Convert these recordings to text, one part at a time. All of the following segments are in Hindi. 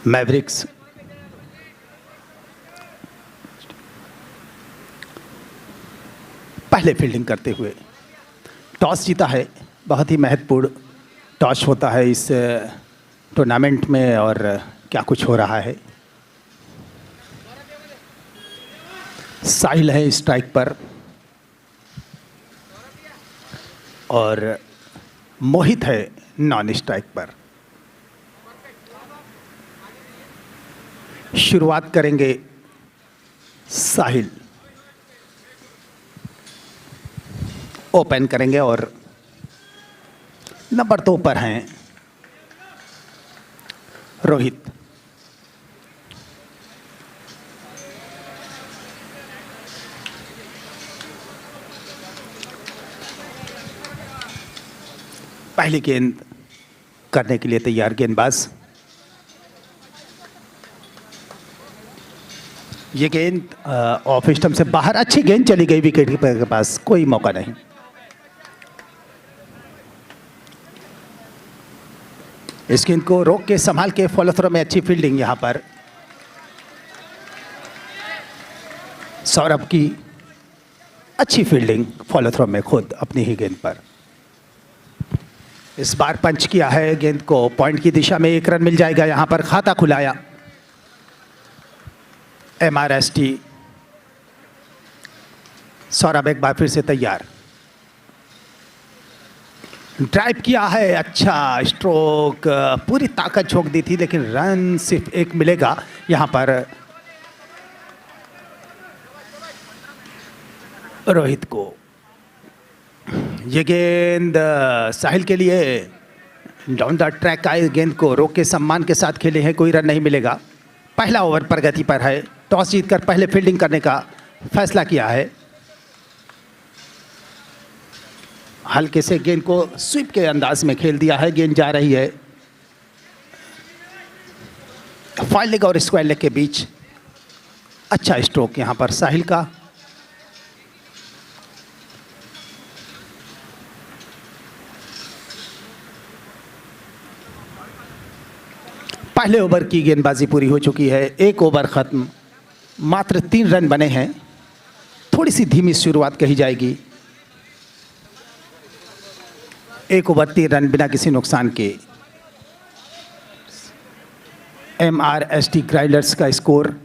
मैवरिक्स पहले फील्डिंग करते हुए टॉस जीता है। बहुत ही महत्वपूर्ण टॉस होता है इस टूर्नामेंट में। और क्या कुछ हो रहा है। साहिल है स्ट्राइक पर और मोहित है नॉन स्ट्राइक पर। शुरुआत करेंगे साहिल। ओपन करेंगे और नंबर 2 पर हैं रोहित। पहली गेंद करने के लिए तैयार गेंदबाज। ये गेंद ऑफ स्टंप से बाहर, अच्छी गेंद चली गई विकेट कीपर के पास, कोई मौका नहीं। इस गेंद को रोक के संभाल के फॉलो थ्रो में अच्छी फील्डिंग यहां पर सौरभ की। अच्छी फील्डिंग फॉलो थ्रो में खुद अपनी ही गेंद पर। इस बार पंच किया है गेंद को पॉइंट की दिशा में। 1 रन मिल जाएगा यहां पर। खाता खुलाया MRST। सौरभ एक बार फिर से तैयार। ड्राइव किया है, अच्छा स्ट्रोक, पूरी ताकत झोंक दी थी लेकिन रन सिर्फ 1 मिलेगा यहां पर रोहित को। ये गेंद साहिल के लिए डाउन द ट्रैक आए। गेंद को रोक के सम्मान के साथ खेले हैं, कोई रन नहीं मिलेगा। पहला ओवर प्रगति पर है। टॉस जीतकर पहले फील्डिंग करने का फैसला किया है। हल्के से गेंद को स्वीप के अंदाज में खेल दिया है। गेंद जा रही है फाइल लेग और स्क्वायर लेग के बीच। अच्छा स्ट्रोक यहां पर साहिल का। पहले ओवर की गेंदबाजी पूरी हो चुकी है। 1 ओवर खत्म, मात्र 3 रन बने हैं। थोड़ी सी धीमी शुरुआत कही जाएगी। 1 ओवर 3 रन बिना किसी नुकसान के। MRST ग्राइंडर्स का स्कोर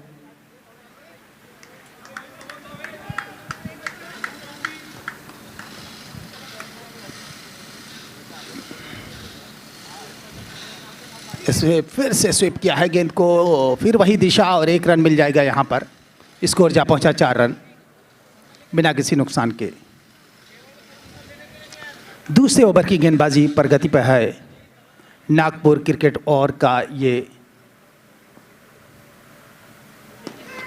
इसमें फिर से स्वीप किया है गेंद को, फिर वही दिशा और 1 रन मिल जाएगा यहां पर। स्कोर जा पहुंचा 4 रन बिना किसी नुकसान के। दूसरे ओवर की गेंदबाजी प्रगति पर है नागपुर क्रिकेट और का। ये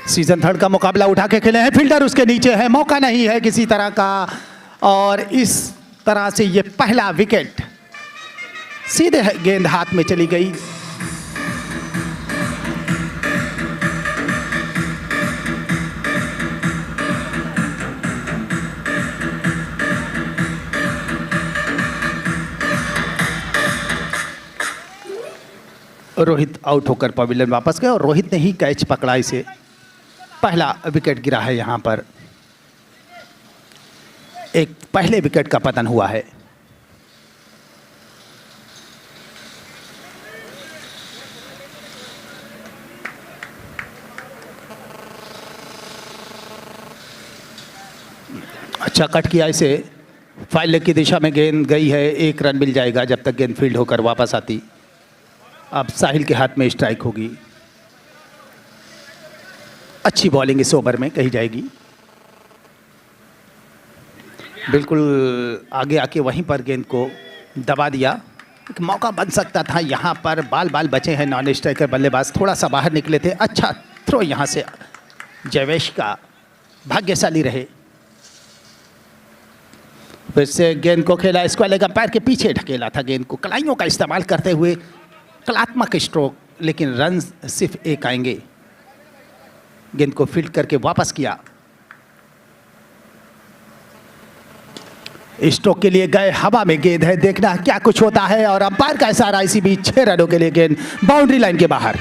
सीजन 3 का मुकाबला उठा के खेले हैं। फील्डर उसके नीचे है, मौका नहीं है किसी तरह का। और इस तरह से ये पहला विकेट, सीधे गेंद हाथ में चली गई। रोहित आउट होकर पवेलियन वापस गए और रोहित ने ही कैच पकड़ा इसे। पहला विकेट गिरा है यहां पर। एक पहले विकेट का पतन हुआ है। अच्छा कट किया इसे। फाइल लेग की दिशा में गेंद गई है। 1 रन मिल जाएगा जब तक गेंद फील्ड होकर वापस आती। अब साहिल के हाथ में स्ट्राइक होगी। अच्छी बॉलिंग इस ओवर में कही जाएगी। बिल्कुल आगे आके वहीं पर गेंद को दबा दिया। एक मौका बन सकता था यहाँ पर। बाल बचे हैं नॉन स्ट्राइकर बल्लेबाज, थोड़ा सा बाहर निकले थे। अच्छा थ्रो यहाँ से जयवेश का, भाग्यशाली रहे। फिर से गेंद को खेला, स्क्वायर लेग पैर के पीछे ढकेला था गेंद को, कलाइयों का इस्तेमाल करते हुए। कलात्मक स्ट्रोक, लेकिन रन सिर्फ 1 आएंगे। गेंद को फील्ड करके वापस किया। स्ट्रोक के लिए गए, हवा में गेंद है, देखना क्या कुछ होता है। और अंपायर का इशारा, इसी बीच 6 रनों के लिए गेंद बाउंड्री लाइन के बाहर।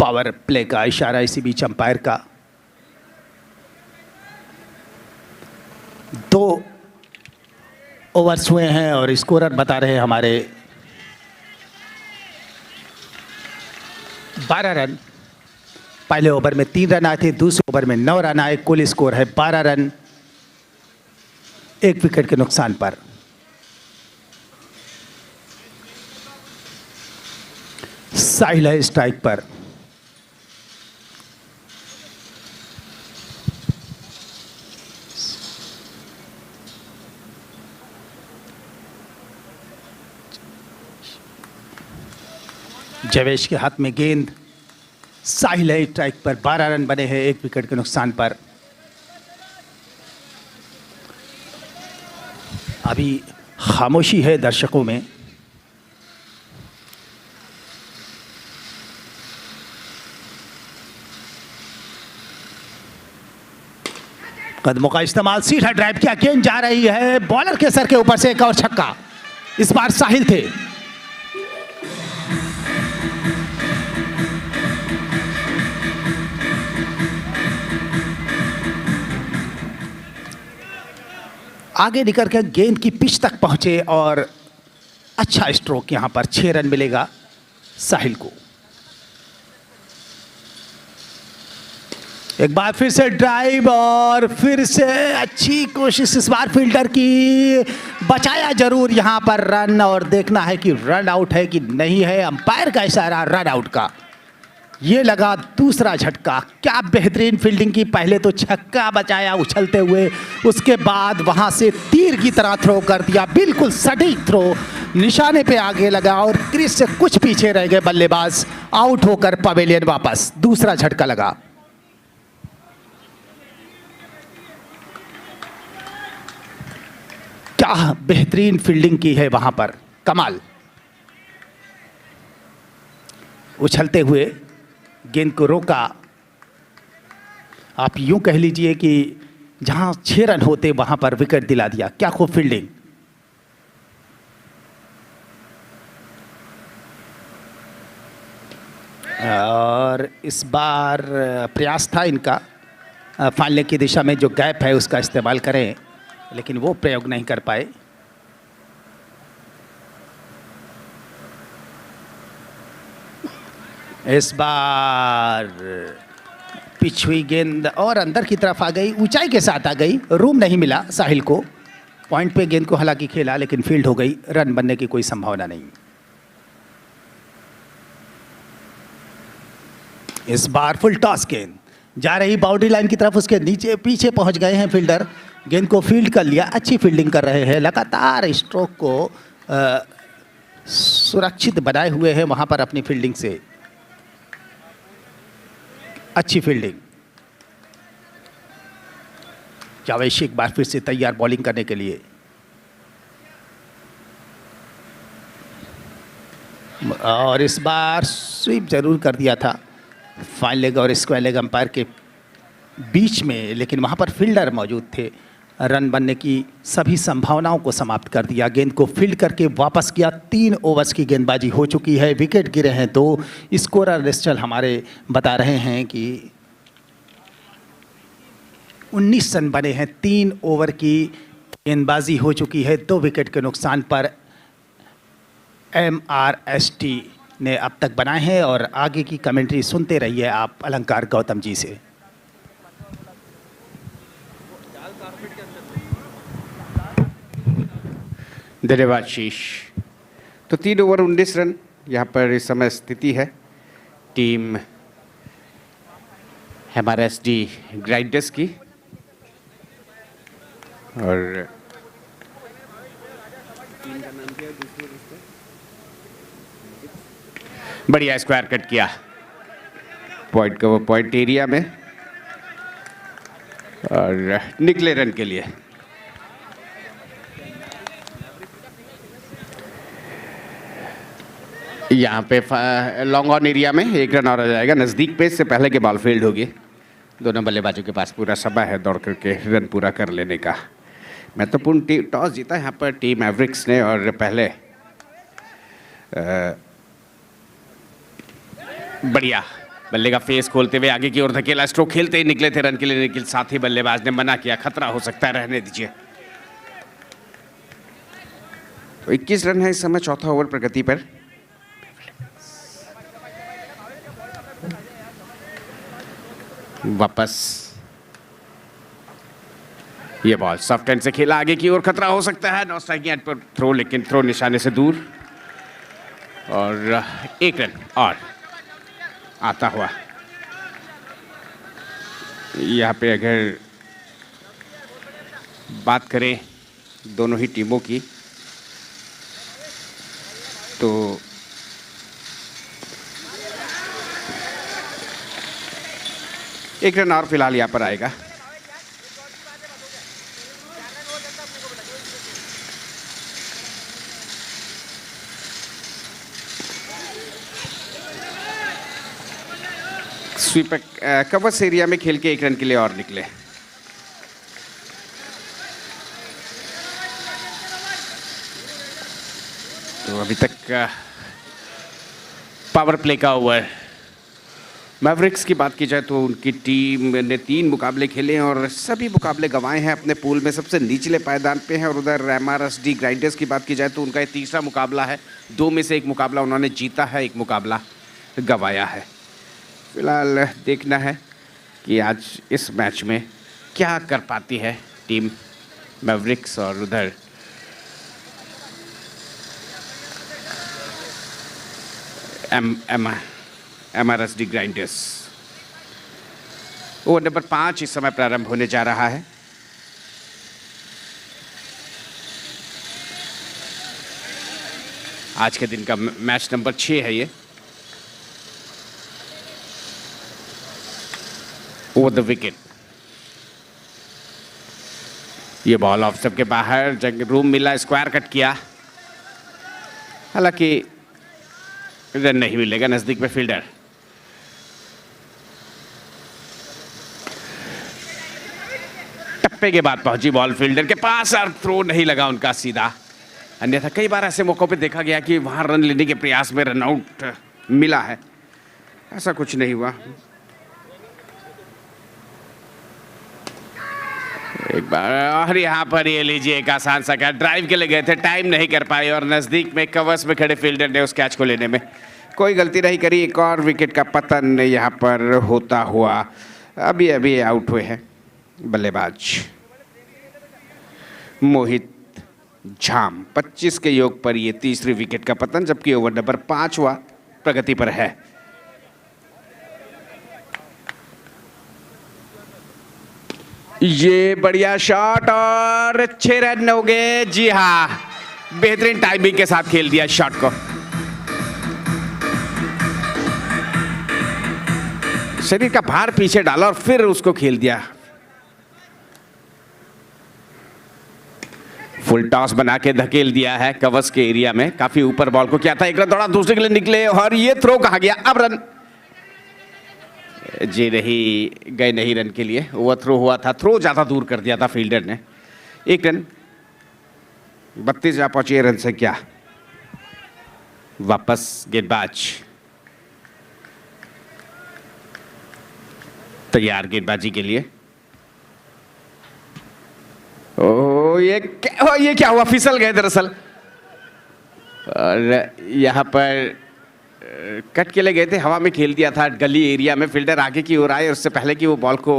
पावर प्ले का इशारा इसी बीच अंपायर का। 2 ओवर्स हुए हैं और स्कोरर बता रहे हैं हमारे 12 रन। पहले ओवर में 3 रन आए थे, दूसरे ओवर में 9 रन आए। कुल स्कोर है 12 रन 1 विकेट के नुकसान पर। साहिल है स्ट्राइक पर। जवेश के हाथ में गेंद। साहिल है स्ट्राइक पर। 12 रन बने हैं 1 विकेट के नुकसान पर। अभी खामोशी है दर्शकों में। कदमों का इस्तेमाल, सीधा ड्राइव किया, गेंद जा रही है बॉलर के सर के ऊपर से। एक और छक्का, इस बार साहिल थे। आगे निकल कर गेंद की पिच तक पहुंचे और अच्छा स्ट्रोक। यहां पर 6 रन मिलेगा साहिल को। एक बार फिर से ड्राइव और फिर से अच्छी कोशिश इस बार फील्डर की। बचाया जरूर यहां पर रन, और देखना है कि रन आउट है कि नहीं है। अंपायर का इशारा रन आउट का। ये लगा दूसरा झटका। क्या बेहतरीन फील्डिंग की। पहले तो छक्का बचाया उछलते हुए, उसके बाद वहां से तीर की तरह थ्रो कर दिया। बिल्कुल सटीक थ्रो, निशाने पे आगे लगा और क्रीज से कुछ पीछे रह गए बल्लेबाज। आउट होकर पवेलियन वापस। दूसरा झटका लगा। क्या बेहतरीन फील्डिंग की है वहां पर, कमाल। उछलते हुए गेंद को रोका। आप यूं कह लीजिए कि जहां 6 रन होते वहां पर विकेट दिला दिया। क्या खूब फील्डिंग। और इस बार प्रयास था इनका फालने की दिशा में, जो गैप है उसका इस्तेमाल करें, लेकिन वो प्रयोग नहीं कर पाए। इस बार पिच हुई गेंद और अंदर की तरफ आ गई, ऊंचाई के साथ आ गई। रूम नहीं मिला साहिल को। पॉइंट पे गेंद को हालांकि खेला, लेकिन फील्ड हो गई। रन बनने की कोई संभावना नहीं। इस बार फुल टॉस गेंद जा रही बाउंड्री लाइन की तरफ, उसके नीचे पीछे पहुंच गए हैं फील्डर। गेंद को फील्ड कर लिया। अच्छी फील्डिंग कर रहे हैं, लगातार स्ट्रोक को सुरक्षित बनाए हुए हैं वहां पर अपनी फील्डिंग से। अच्छी फील्डिंग। जावेशी एक बार फिर से तैयार बॉलिंग करने के लिए। और इस बार स्वीप जरूर कर दिया था फाइन लेग और स्क्वायर लेग अंपायर के बीच में, लेकिन वहां पर फील्डर मौजूद थे। रन बनने की सभी संभावनाओं को समाप्त कर दिया। गेंद को फील्ड करके वापस किया। 3 ओवर्स की गेंदबाजी हो चुकी है। विकेट गिरे हैं 2। स्कोरर लिस्टल हमारे बता रहे हैं कि 19 रन बने हैं। 3 ओवर की गेंदबाजी हो चुकी है। 2 विकेट के नुकसान पर MRST ने अब तक बनाए हैं। और आगे की कमेंट्री सुनते रहिए आप अलंकार गौतम जी से। धन्यवाद शीश। तो 3 ओवर 19 रन यहाँ पर इस समय स्थिति है टीम MRSD ग्राइंडर्स की। और बढ़िया स्क्वायर कट किया पॉइंट का, वो पॉइंट एरिया में, और निकले रन के लिए। यहाँ पे लॉन्ग ऑन एरिया में 1 रन और आ जाएगा। नज़दीक पे इससे पहले के बॉल फील्ड होगी। दोनों बल्लेबाजों के पास पूरा समय है दौड़ करके रन पूरा कर लेने का। महत्वपूर्ण टॉस जीता यहाँ पर टीम एवरिक्स ने, और पहले बढ़िया बल्ले का फेस खोलते हुए आगे की ओर धकेला, स्ट्रोक खेलते ही निकले थे रन के लिए, लेकिन साथ ही बल्लेबाज ने मना किया, खतरा हो सकता है, रहने दीजिए। तो 21 रन है इस समय चौथा ओवर प्रगति पर। वापस ये बॉल सॉफ्ट हैंड से खेला, आगे की ओर खतरा हो सकता है, 9 स्ट्राइक एंड पर थ्रो, लेकिन थ्रो निशाने से दूर और 1 रन और आता हुआ। यहाँ पे अगर बात करें दोनों ही टीमों की तो एक रन और फिलहाल यहाँ पर आएगा। स्वीपर कवर्स एरिया में खेल के 1 रन के लिए और निकले। तो अभी तक पावर प्ले का ओवर। मैवरिक्स की बात की जाए तो उनकी टीम ने 3 मुकाबले खेले हैं और सभी मुकाबले गंवाए हैं, अपने पूल में सबसे निचले पायदान पे हैं। और उधर MRSD ग्राइंडर्स की बात की जाए तो उनका ये तीसरा मुकाबला है, 2 में से 1 मुकाबला उन्होंने जीता है, 1 मुकाबला गंवाया है। फिलहाल देखना है कि आज इस मैच में क्या कर पाती है टीम मैवरिक्स और उधर MRSD ग्राइंडर्स। ओवर नंबर 5 इस समय प्रारंभ होने जा रहा है। आज के दिन का मैच नंबर 6 है ये। ओवर द विकेट, ये बॉल ऑफ सबके बाहर, जंग रूम मिला, स्क्वायर कट किया, हालांकि रन नहीं मिलेगा। नजदीक में फील्डर, टप्पे के बाद पहुंची बॉल फील्डर के पास और थ्रो नहीं लगा उनका सीधा। अन्यथा कई बार ऐसे मौकों पे देखा गया कि वहां रन लेने के प्रयास में रन आउट मिला है, ऐसा कुछ नहीं हुआ। एक बार और यहाँ पर ये लीजिए एक आसान सा कैच, ड्राइव के लिए गए थे, टाइम नहीं कर पाए और नजदीक में कवर्स में खड़े फील्डर ने उस कैच को लेने में कोई गलती नहीं करी। एक और विकेट का पतन यहाँ पर होता हुआ अभी अभी आउट हुए हैं बल्लेबाज मोहित झाम। 25 के योग पर ये तीसरी विकेट का पतन, जबकि ओवर नंबर 5 हुआ प्रगति पर है। ये बढ़िया शॉट और 6 रन हो गए। जी हाँ, बेहतरीन टाइमिंग के साथ खेल दिया शॉट को। शरीर का भार पीछे डाला और फिर उसको खेल दिया। फुल टॉस बना के धकेल दिया है कवर्स के एरिया में, काफी ऊपर बॉल को किया था। 1 रन दौड़ा, दूसरे के लिए निकले और ये थ्रो कहा गया। अब रन जी नहीं, गए नहीं रन के लिए, ओवर थ्रो हुआ था, थ्रो ज्यादा दूर कर दिया था फील्डर ने। 1 रन, 32 जा पहुंचे रन से क्या। वापस गेंदबाज तैयार गेंदबाजी के लिए। ये क्या हुआ, फिसल गए दरअसल। और यहाँ पर कट के लिए गए थे, हवा में खेल दिया था गली एरिया में। फील्डर आगे की ओर आए, उससे पहले कि वो बॉल को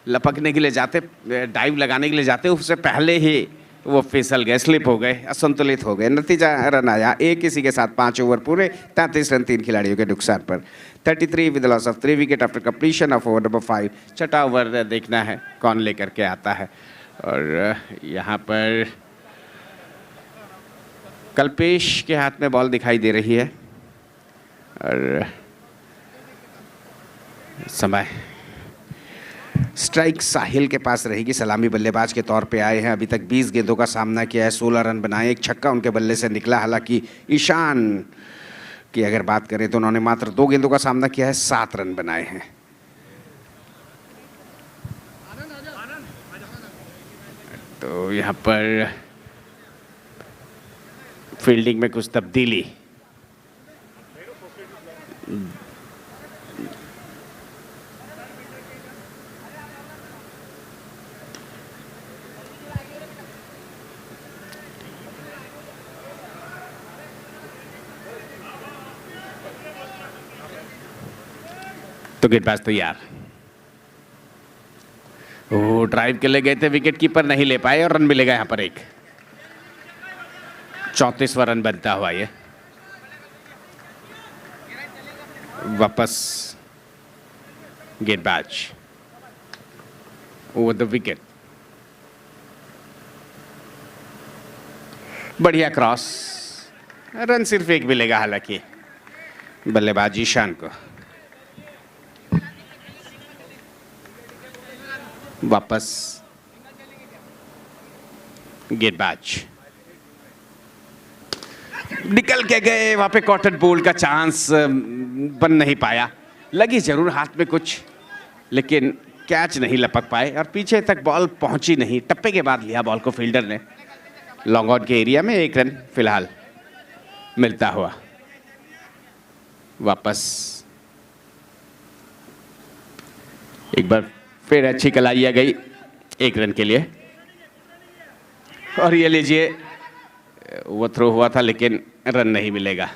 लपकने के लिए जाते, डाइव लगाने के लिए जाते, उससे पहले ही वो फिसल गए, स्लिप हो गए, असंतुलित हो गए। नतीजा रन आया 1 किसी के साथ 5 ओवर पूरे, 33 रन 3 खिलाड़ियों के नुकसान पर। 33 with loss of 3 wicket after completion of over number 5। छठा ओवर देखना है कौन लेकर के आता है। और यहाँ पर कल्पेश के हाथ में बॉल दिखाई दे रही है और समय स्ट्राइक साहिल के पास रहेगी। सलामी बल्लेबाज के तौर पे आए हैं, अभी तक 20 गेंदों का सामना किया है, 16 रन बनाए, 1 छक्का उनके बल्ले से निकला। हालांकि ईशान की अगर बात करें तो उन्होंने मात्र 2 गेंदों का सामना किया है, 7 रन बनाए हैं। तो यहाँ पर फील्डिंग में कुछ तब्दीली। तो गेंदबाज तैयार। वो ड्राइव के लिए गए थे, विकेट कीपर नहीं ले पाए और रन मिलेगा यहां पर एक। 34वां रन बनता हुआ ये। वापस गेंदबाज ओवर द विकेट। बढ़िया क्रॉस, रन सिर्फ एक मिलेगा हालांकि बल्लेबाज ईशान को। वापस गेंदबाज निकल के गए, वहां पे कॉटन बोल का चांस बन नहीं पाया। लगी जरूर हाथ में कुछ, लेकिन कैच नहीं लपक पाए और पीछे तक बॉल पहुंची नहीं। टप्पे के बाद लिया बॉल को फील्डर ने। लॉन्ग ऑन के एरिया में एक रन फिलहाल मिलता हुआ। वापस एक बार फिर अच्छी कलाइया गई एक रन के लिए। और ये लीजिए, वो थ्रो हुआ था लेकिन रन नहीं मिलेगा।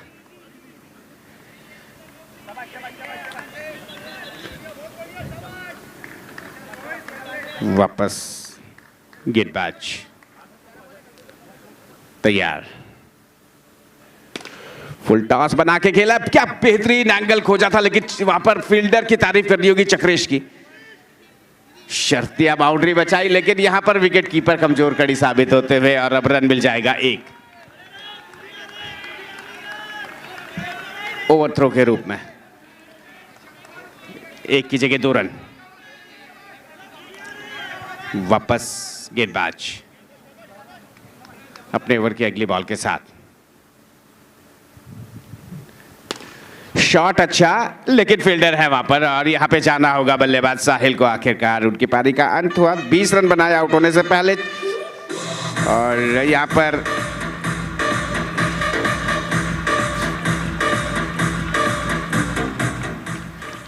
वापस गेंदबाज तैयार। फुल टॉस बना के खेला, क्या बेहतरीन एंगल खोजा था, लेकिन वहां पर फील्डर की तारीफ करनी होगी चक्रेश की। शर्तिया बाउंड्री बचाई, लेकिन यहां पर विकेट कीपर कमजोर कड़ी साबित होते हुए और अब रन मिल जाएगा एक। ओवर थ्रो के रूप में एक की जगह 2 रन। वापस गेंदबाज अपने ओवर की अगली बॉल के साथ। शॉट अच्छा, लेकिन फील्डर है वहां पर और यहां पे जाना होगा बल्लेबाज साहिल को। आखिरकार उनकी पारी का अंत हुआ 20 रन बनाए आउट होने से पहले। और यहां पर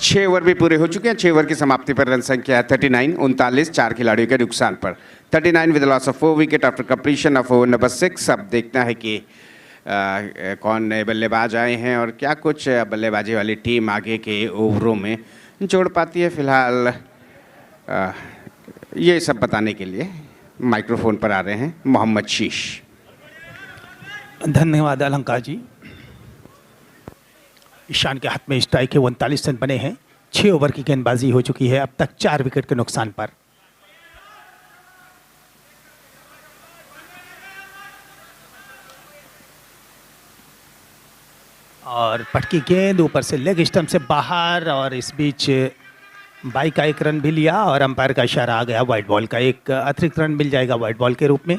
छह ओवर भी पूरे हो चुके हैं। 6 ओवर की समाप्ति पर रन संख्या है 39, 39 4 खिलाड़ियों के नुकसान पर। 39 with loss of 4 wicket after completion of over number 6। अब देखना है कि कौन नए बल्लेबाज आए हैं और क्या कुछ बल्लेबाजी वाली टीम आगे के ओवरों में जोड़ पाती है। फिलहाल ये सब बताने के लिए माइक्रोफोन पर आ रहे हैं मोहम्मद शीश। धन्यवाद अलंकार जी। ईशान के हाथ में स्ट्राइक के 39 रन बने हैं। 6 ओवर की गेंदबाजी हो चुकी है अब तक 4 विकेट के नुकसान पर। और पटकी गेंद ऊपर से लेग स्टंप से बाहर, और इस बीच बाई का एक रन भी लिया और अंपायर का इशारा आ गया वाइड बॉल का। एक अतिरिक्त रन मिल जाएगा वाइड बॉल के रूप में।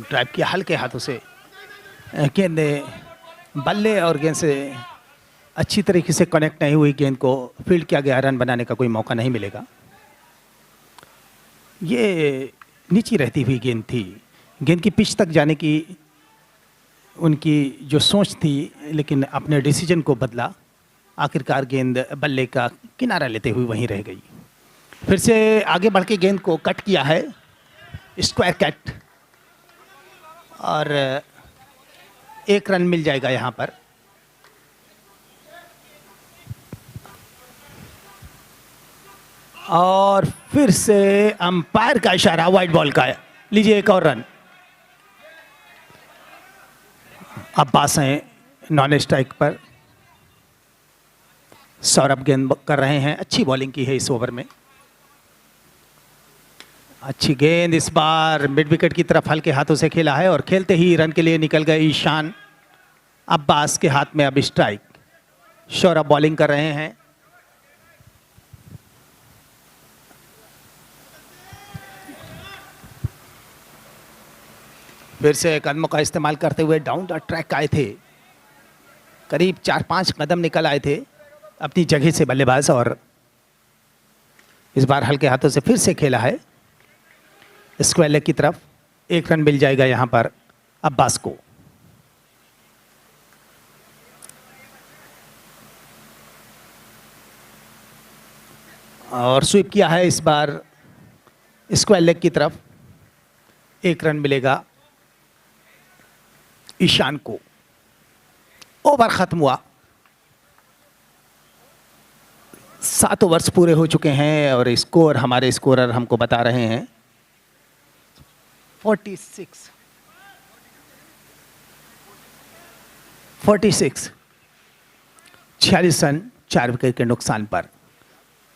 ड्राइव किया हल्के हाथों से, गेंद बल्ले और गेंद से अच्छी तरीके से कनेक्ट नहीं हुई। गेंद को फील्ड किया गया, रन बनाने का कोई मौका नहीं मिलेगा। ये नीची रहती हुई गेंद थी। गेंद की पिच तक जाने की उनकी जो सोच थी, लेकिन अपने डिसीजन को बदला। आखिरकार गेंद बल्ले का किनारा लेते हुए वहीं रह गई। फिर से आगे बढ़ के गेंद को कट किया है, स्क्वायर कट, और एक रन मिल जाएगा यहाँ पर। और फिर से अंपायर का इशारा वाइड बॉल का है। लीजिए एक और रन। अब्बास हैं नॉन स्ट्राइक पर। सौरभ गेंद कर रहे हैं। अच्छी बॉलिंग की है इस ओवर में। अच्छी गेंद इस बार मिड विकेट की तरफ हल्के हाथों से खेला है और खेलते ही रन के लिए निकल गए ईशान। अब्बास के हाथ में अब स्ट्राइक। सौरभ बॉलिंग कर रहे हैं। फिर से कदमों का इस्तेमाल करते हुए डाउन द ट्रैक आए थे। करीब 4-5 कदम निकल आए थे अपनी जगह से बल्लेबाज, और इस बार हल्के हाथों से फिर से खेला है स्क्वायर लेग की तरफ। एक रन मिल जाएगा यहां पर अब्बास को। और स्वीप किया है इस बार स्क्वायर लेग की तरफ। 1 रन मिलेगा ईशान को। ओवर खत्म हुआ। 7 ओवर्स पूरे हो चुके हैं और स्कोर हमारे स्कोरर हमको बता रहे हैं 46 46 रन 4 विकेट के नुकसान पर।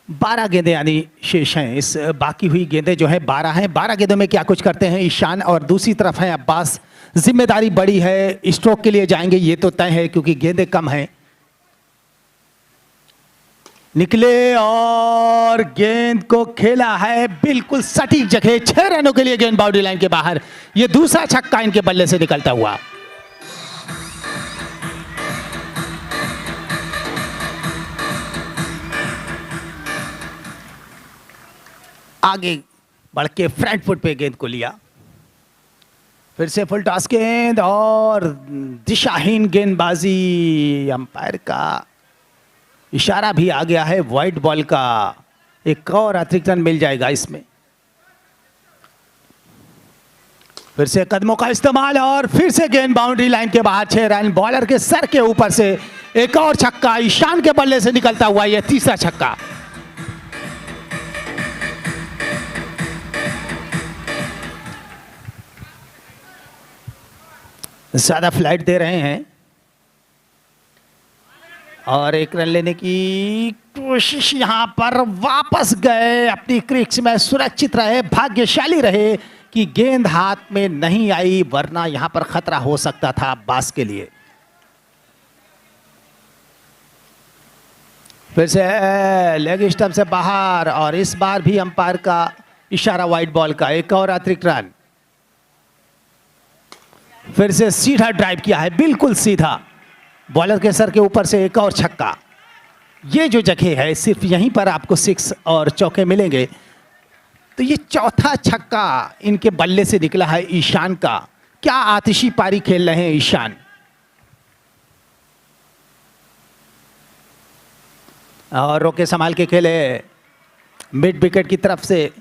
12 गेंदें यानी शेष हैं। इस बाकी हुई गेंदें जो है 12 हैं। 12 गेंदों में क्या कुछ करते हैं ईशान, और दूसरी तरफ है अब्बास। जिम्मेदारी बड़ी है, स्ट्रोक के लिए जाएंगे ये तो तय है क्योंकि गेंदें कम हैं। निकले और गेंद को खेला है बिल्कुल सटीक जगह। 6 रनों के लिए गेंद बाउंड्री लाइन के बाहर। ये दूसरा छक्का इनके बल्ले से निकलता हुआ। आगे बढ़ के फ्रंट फुट पे गेंद को लिया। फिर से फुल टॉस गेंद और दिशाहीन गेंदबाजी। अंपायर का इशारा भी आ गया है वाइड बॉल का। एक और अतिरिक्त रन मिल जाएगा इसमें। फिर से कदमों का इस्तेमाल और फिर से गेंद बाउंड्री लाइन के बाहर। 6 रन। बॉलर के सर के ऊपर से एक और छक्का ईशान के बल्ले से निकलता हुआ। यह तीसरा छक्का। ज्यादा फ्लाइट दे रहे हैं और 1 रन लेने की कोशिश। यहां पर वापस गए अपनी क्रीज में। सुरक्षित रहे, भाग्यशाली रहे कि गेंद हाथ में नहीं आई, वरना यहां पर खतरा हो सकता था अब्बास के लिए। फिर से लेग स्टंप से बाहर और इस बार भी अंपायर का इशारा वाइड बॉल का। एक और अतिरिक्त रन। फिर से सीधा ड्राइव किया है, बिल्कुल सीधा बॉलर के सर के ऊपर से। एक और छक्का। ये जो जगह है सिर्फ यहीं पर आपको 6 और चौके मिलेंगे। तो ये चौथा छक्का इनके बल्ले से निकला है ईशान का। क्या आतिशी पारी खेल रहे हैं ईशान। और रोके संभाल के खेले मिड विकेट की तरफ से।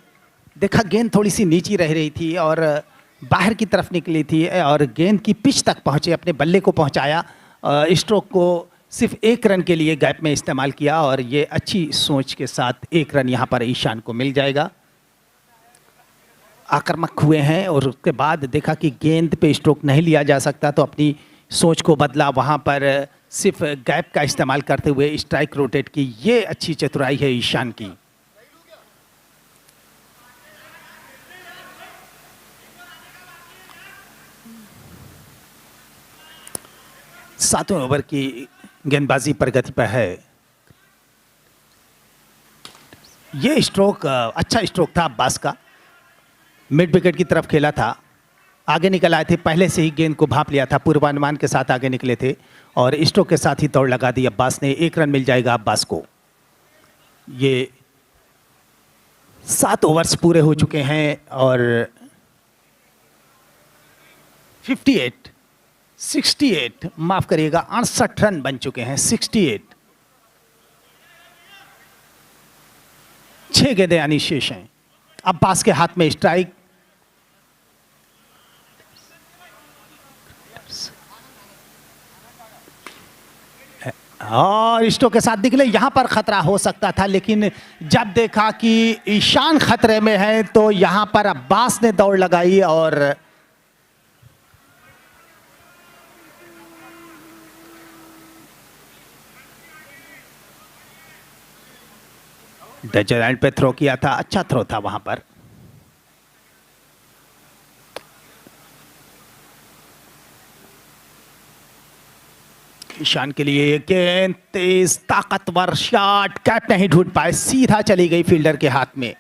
देखा गेंद थोड़ी सी नीची रह रही थी और बाहर की तरफ निकली थी और गेंद की पिच तक पहुंचे, अपने बल्ले को पहुंचाया। स्ट्रोक को सिर्फ 1 रन के लिए गैप में इस्तेमाल किया और ये अच्छी सोच के साथ 1 रन यहां पर ईशान को मिल जाएगा। आक्रामक हुए हैं और उसके बाद देखा कि गेंद पे स्ट्रोक नहीं लिया जा सकता तो अपनी सोच को बदला। वहां पर सिर्फ गैप का इस्तेमाल करते हुए स्ट्राइक रोटेट की। ये अच्छी चतुराई है ईशान की। सातवें ओवर की गेंदबाजी प्रगति पर है। ये स्ट्रोक अच्छा स्ट्रोक था अब्बास का। मिड विकेट की तरफ खेला था, आगे निकल आए थे, पहले से ही गेंद को भांप लिया था, पूर्वानुमान के साथ आगे निकले थे और स्ट्रोक के साथ ही दौड़ लगा दी अब्बास ने। 1 रन मिल जाएगा अब्बास को। ये 7 ओवर्स पूरे हो चुके हैं और 68 माफ करिएगा 68 रन बन चुके हैं। 68। 6 गेंदें यानी शेष हैं। अब्बास के हाथ में स्ट्राइक। और स्ट्रोक के साथ निकले। यहां पर खतरा हो सकता था लेकिन जब देखा कि ईशान खतरे में है तो यहां पर अब्बास ने दौड़ लगाई और डचर एंड पे थ्रो किया था। अच्छा थ्रो था वहां पर। ईशान के लिए गेंद तेज ताकतवर शॉट, कैप नहीं ढूंढ पाए, सीधा चली गई फील्डर के हाथ में।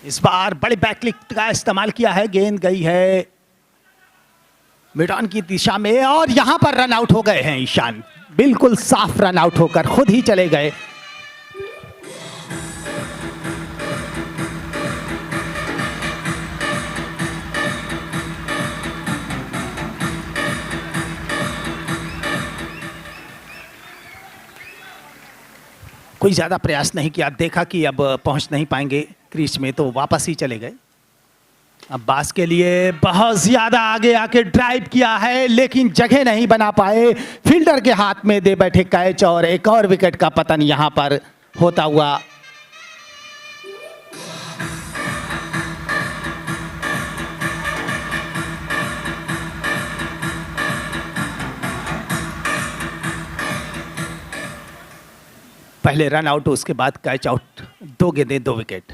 इस बार बड़े बैकलिफ्ट का इस्तेमाल किया है। गेंद गई है मिड ऑन की दिशा में और यहां पर रन आउट हो गए हैं ईशान। बिल्कुल साफ रन आउट होकर खुद ही चले गए। कोई ज़्यादा प्रयास नहीं किया, देखा कि अब पहुंच नहीं पाएंगे क्रीज में तो वापस ही चले गए। अब्बास के लिए बहुत ज़्यादा आगे आके ड्राइव किया है लेकिन जगह नहीं बना पाए, फील्डर के हाथ में दे बैठे कैच और एक और विकेट का पतन यहां पर होता हुआ। पहले रन आउट, उसके बाद कैच आउट, 2 गेंदें 2 विकेट।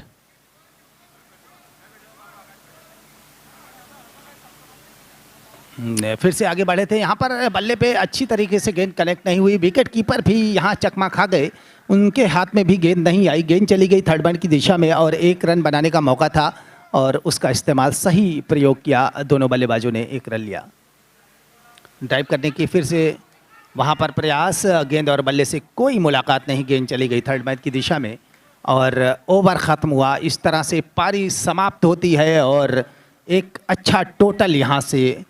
फिर से आगे बढ़े थे, यहाँ पर बल्ले पे अच्छी तरीके से गेंद कनेक्ट नहीं हुई, विकेट कीपर भी यहाँ चकमा खा गए, उनके हाथ में भी गेंद नहीं आई, गेंद चली गई थर्ड मैन की दिशा में और 1 रन बनाने का मौका था और उसका इस्तेमाल, सही प्रयोग किया दोनों बल्लेबाजों ने, 1 रन लिया। ड्राइव करने की फिर से वहाँ पर प्रयास, गेंद और बल्ले से कोई मुलाकात नहीं, गेंद चली गई थर्ड मैन की दिशा में और ओवर ख़त्म हुआ। इस तरह से पारी समाप्त होती है और एक अच्छा टोटल यहाँ से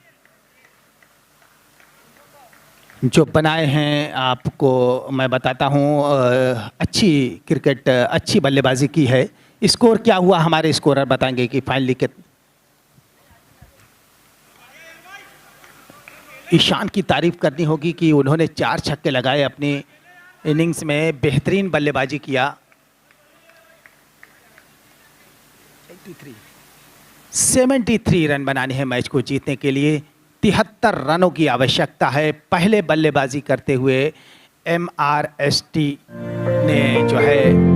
जो बनाए हैं आपको मैं बताता हूँ। अच्छी क्रिकेट, अच्छी बल्लेबाजी की है। स्कोर क्या हुआ हमारे स्कोरर बताएंगे कि फाइनली के ईशान की तारीफ करनी होगी कि उन्होंने 4 छक्के लगाए अपनी इनिंग्स में, बेहतरीन बल्लेबाजी किया। 73 रन बनाने हैं मैच को जीतने के लिए, 73 रनों की आवश्यकता है। पहले बल्लेबाजी करते हुए MRST ने जो है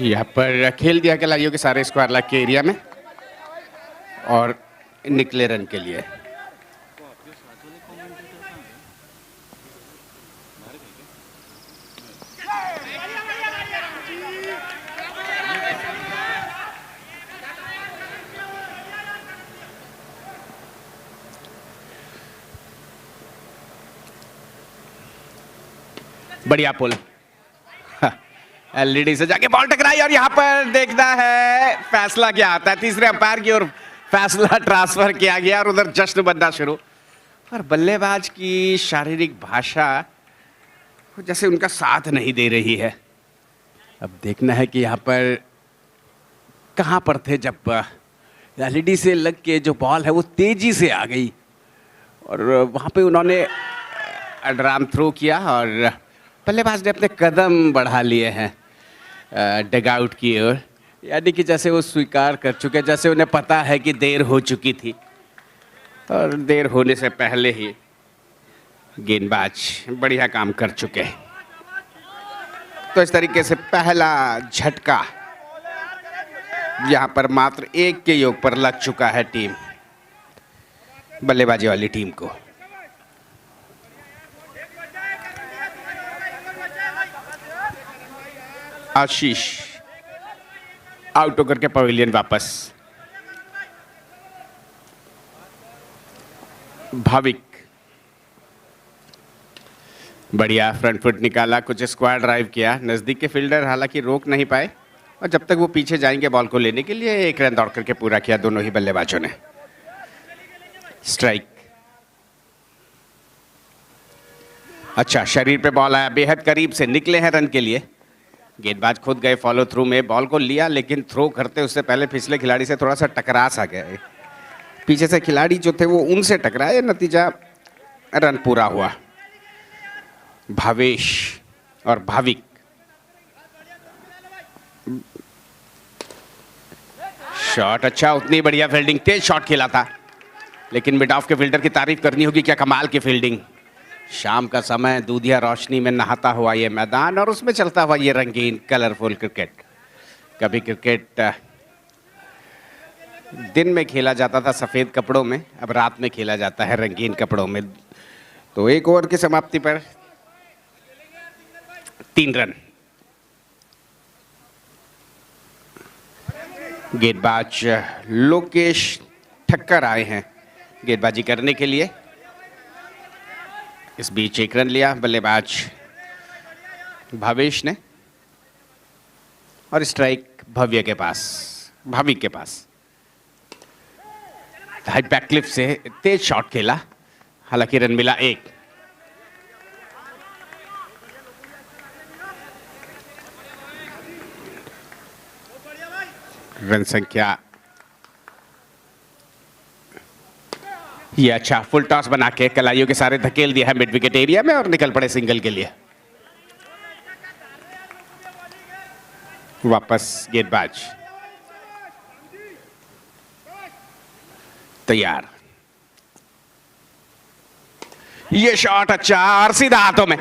यहाँ पर खेल दिया खिलाड़ियों के सारे स्क्वायर लाइक के एरिया में और निकले रन के लिए। बढ़िया पुल, एलईडी से जाके बॉल टकराई और यहाँ पर देखना है फैसला क्या आता है। तीसरे अंपायर की ओर फैसला ट्रांसफर किया गया और उधर जश्न बनना शुरू। और बल्लेबाज की शारीरिक भाषा जैसे उनका साथ नहीं दे रही है। अब देखना है कि यहाँ पर कहाँ पर थे जब एलईडी से लग के जो बॉल है वो तेजी से आ गई और वहाँ पे उन्होंने अंडरआर्म थ्रो किया और बल्लेबाज ने अपने कदम बढ़ा लिए हैं डगआउट की ओर, यानी कि जैसे वो स्वीकार कर चुके, जैसे उन्हें पता है कि देर हो चुकी थी और देर होने से पहले ही गेंदबाज बढ़िया काम कर चुके हैं। तो इस तरीके से पहला झटका यहाँ पर मात्र 1 के योग पर लग चुका है टीम, बल्लेबाजी वाली टीम को। आशीष आउट होकर के पवेलियन वापस। भाविक बढ़िया फ्रंट फुट निकाला, कुछ स्क्वायर ड्राइव किया, नजदीक के फील्डर हालांकि रोक नहीं पाए और जब तक वो पीछे जाएंगे बॉल को लेने के लिए 1 रन दौड़ करके पूरा किया दोनों ही बल्लेबाजों ने। स्ट्राइक। अच्छा, शरीर पे बॉल आया, बेहद करीब से निकले हैं रन के लिए। गेंदबाज खुद गए फॉलो थ्रू में, बॉल को लिया लेकिन थ्रो करते उससे पहले पिछले खिलाड़ी से थोड़ा सा टकरा सा गए। पीछे से खिलाड़ी जो थे वो उनसे टकराए, नतीजा रन पूरा हुआ। भावेश और भाविक। शॉट अच्छा, उतनी बढ़िया फील्डिंग, तेज शॉट खेला था लेकिन मिड ऑफ के फील्डर की तारीफ करनी होगी, क्या कमाल की फील्डिंग। शाम का समय, दूधिया रोशनी में नहाता हुआ ये मैदान और उसमें चलता हुआ ये रंगीन कलरफुल क्रिकेट। कभी क्रिकेट दिन में खेला जाता था सफ़ेद कपड़ों में, अब रात में खेला जाता है रंगीन कपड़ों में। तो 1 ओवर की समाप्ति पर 3 रन। गेंदबाज लोकेश ठक्कर आए हैं गेंदबाजी करने के लिए। इस बीच 1 रन लिया बल्लेबाज भावेश ने और स्ट्राइक भव्य के पास, भाविक के पास। हाइट बैक क्लिप से तेज शॉट खेला, हालांकि रन मिला 1। रन संख्या ये अच्छा, फुल टॉस बना के कलाइयों के सारे धकेल दिया है मिड विकेट एरिया में और निकल पड़े सिंगल के लिए। वापस गेंदबाज तैयार। ये शॉट अच्छा और सीधा हाथों में।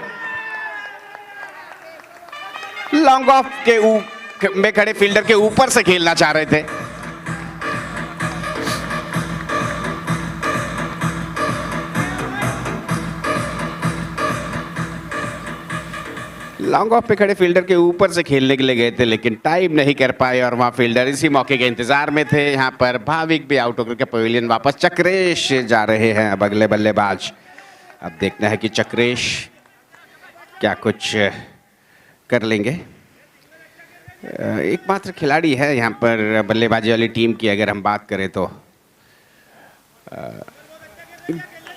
लॉन्ग ऑफ के में खड़े फील्डर के ऊपर से खेलना चाह रहे थे। लॉन्ग ऑफ पे खड़े फील्डर के ऊपर से खेलने के लिए गए थे लेकिन टाइम नहीं कर पाए और वहां फील्डर इसी मौके के इंतजार में थे। यहां पर भाविक भी आउट होकर के पवेलियन वापस। चक्रेश जा रहे हैं अब अगले बल्लेबाज। अब देखना है कि चक्रेश क्या कुछ कर लेंगे। एकमात्र खिलाड़ी है यहाँ पर बल्लेबाजी वाली टीम की अगर हम बात करें तो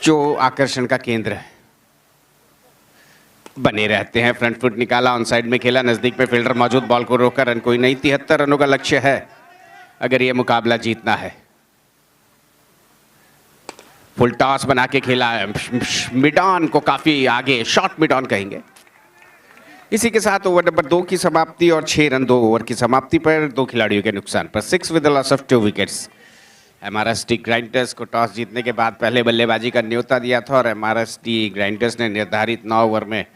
जो आकर्षण का केंद्र बने रहते हैं। फ्रंट फुट निकाला, ऑन साइड में खेला, नजदीक में फील्डर मौजूद, बॉल को रोका, रन कोई नहीं। 73 रनों का लक्ष्य है अगर ये मुकाबला जीतना है। फुल टॉस बना के खेला, मिड ऑन को काफी आगे, शॉर्ट मिड ऑन कहेंगे। इसी के साथ ओवर नंबर 2 की समाप्ति और 6 रन 2 ओवर की समाप्ति पर 2 खिलाड़ियों के नुकसान पर 6 with the loss of 2 wickets. MRST grinders को टॉस जीतने के बाद पहले बल्लेबाजी का न्योता दिया था और एमआरएसटी ग्राइंडर्स ने निर्धारित 9 ओवर में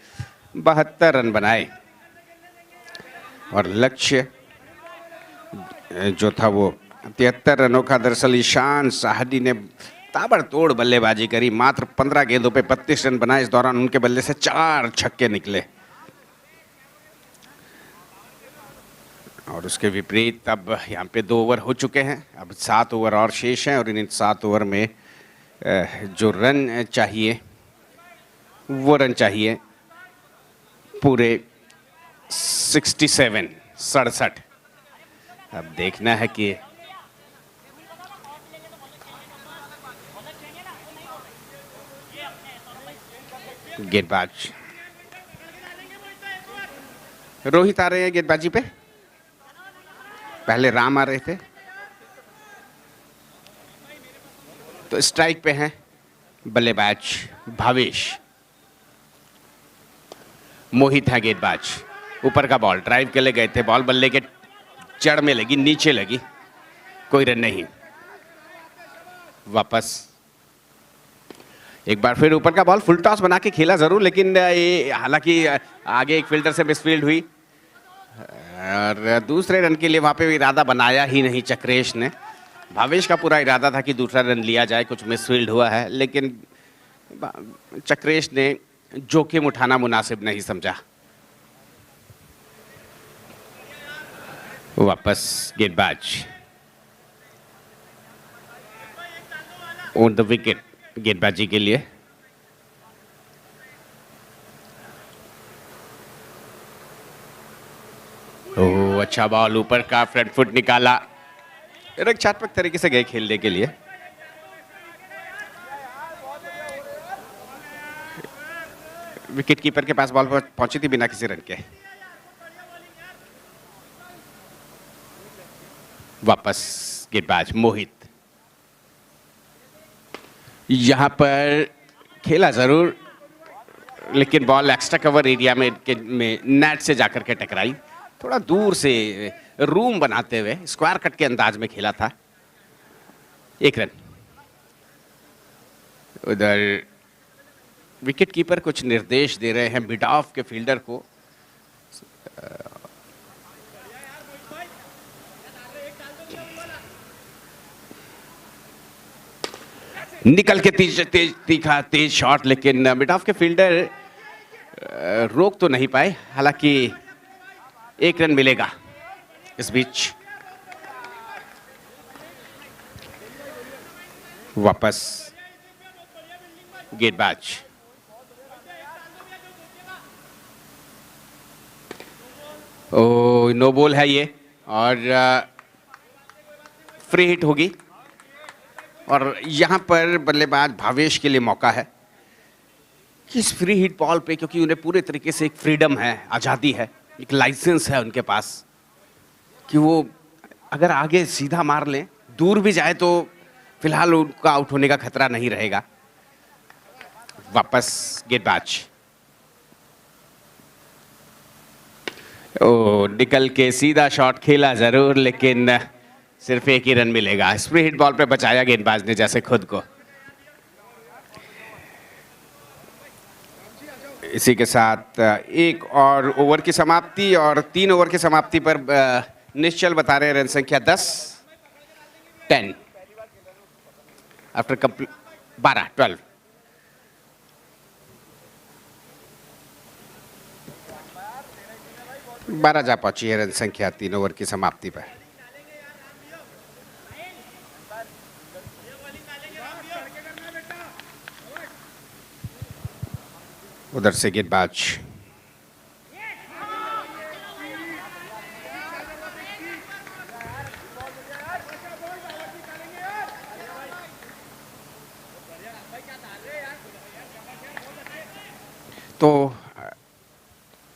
72 रन बनाए और लक्ष्य जो था वो 73 रनों का। दरअसल ईशान साहनी ने ताबड़तोड़ बल्लेबाजी करी, मात्र 15 गेंदों पे 32 रन बनाए। इस दौरान उनके बल्ले से 4 छक्के निकले और उसके विपरीत अब यहाँ पे 2 ओवर हो चुके हैं, अब 7 ओवर और शेष हैं और इन 7 ओवर में जो रन चाहिए वो रन चाहिए पूरे 67। अब देखना है कि गेंदबाज रोहित आ रहे हैं गेंदबाजी पे, पहले राम आ रहे थे, तो स्ट्राइक पे हैं बल्लेबाज भावेश। मोहित है गेंदबाज, ऊपर का बॉल ड्राइव के लिए गए थे, बॉल बल्ले के जड़ में लगी, नीचे लगी, कोई रन नहीं। वापस एक बार फिर ऊपर का बॉल, फुल टॉस बना के खेला जरूर, लेकिन ये हालांकि आगे एक फील्डर से मिसफील्ड हुई और दूसरे रन के लिए वहां पे इरादा बनाया ही नहीं चक्रेश ने। भावेश का पूरा इरादा था कि दूसरा रन लिया जाए, कुछ मिसफील्ड हुआ है, लेकिन चक्रेश ने जोखिम उठाना मुनासिब नहीं समझा। वापस गेंदबाज ऑन द विकेट गेंदबाजी के लिए। ओह, अच्छा बॉल ऊपर का, फ्रंट फुट निकाला, रक्षात्मक तरीके से गए खेलने के लिए। विकेट कीपर के पास बॉल पहुंची थी बिना किसी रन के। वापस गेंदबाज मोहित, यहां पर खेला जरूर, लेकिन बॉल एक्स्ट्रा कवर एरिया में नेट से जाकर के टकराई। थोड़ा दूर से रूम बनाते हुए स्क्वायर कट के अंदाज में खेला था। एक रन। उधर विकेट कीपर कुछ निर्देश दे रहे हैं मिड ऑफ के फील्डर को। निकल के तेज शॉट, लेकिन मिड ऑफ के फील्डर रोक तो नहीं पाए। हालांकि एक रन मिलेगा इस बीच। वापस गेंदबाज, ओ नो बॉल है ये, और फ्री हिट होगी। और यहां पर बल्लेबाज भावेश के लिए मौका है कि इस फ्री हिट बॉल पे, क्योंकि उन्हें पूरे तरीके से एक फ्रीडम है, आज़ादी है, एक लाइसेंस है उनके पास कि वो अगर आगे सीधा मार लें, दूर भी जाए, तो फिलहाल उनका आउट होने का खतरा नहीं रहेगा। वापस गेंदबाज, ओ निकल के सीधा शॉट खेला जरूर, लेकिन सिर्फ एक ही रन मिलेगा। फ्री हिट बॉल पे बचाया गेंदबाज ने जैसे खुद को। इसी के साथ एक और ओवर की समाप्ति, और 3 ओवर की समाप्ति पर निश्चल बता रहे रन संख्या 10 आफ्टर कंप्लीट 12 जा पहुंची है रन संख्या 3 ओवर की समाप्ति पर। उधर से गेंदबाज, तो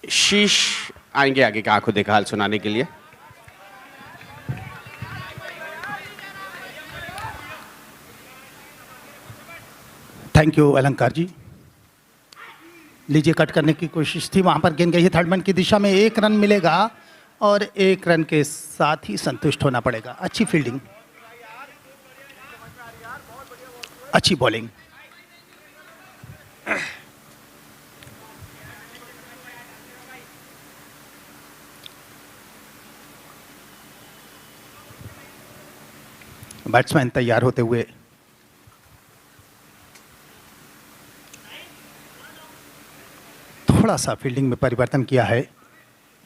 शीश आएंगे आगे का आंखों देखा हाल सुनाने के लिए। थैंक यू अलंकार जी। लीजिए, कट करने की कोशिश थी, वहां पर गेंद गई है थर्ड मैन की दिशा में। 1 रन मिलेगा और 1 रन के साथ ही संतुष्ट होना पड़ेगा। अच्छी फील्डिंग, अच्छी बॉलिंग। बैट्समैन तैयार होते हुए। थोड़ा सा फील्डिंग में परिवर्तन किया है,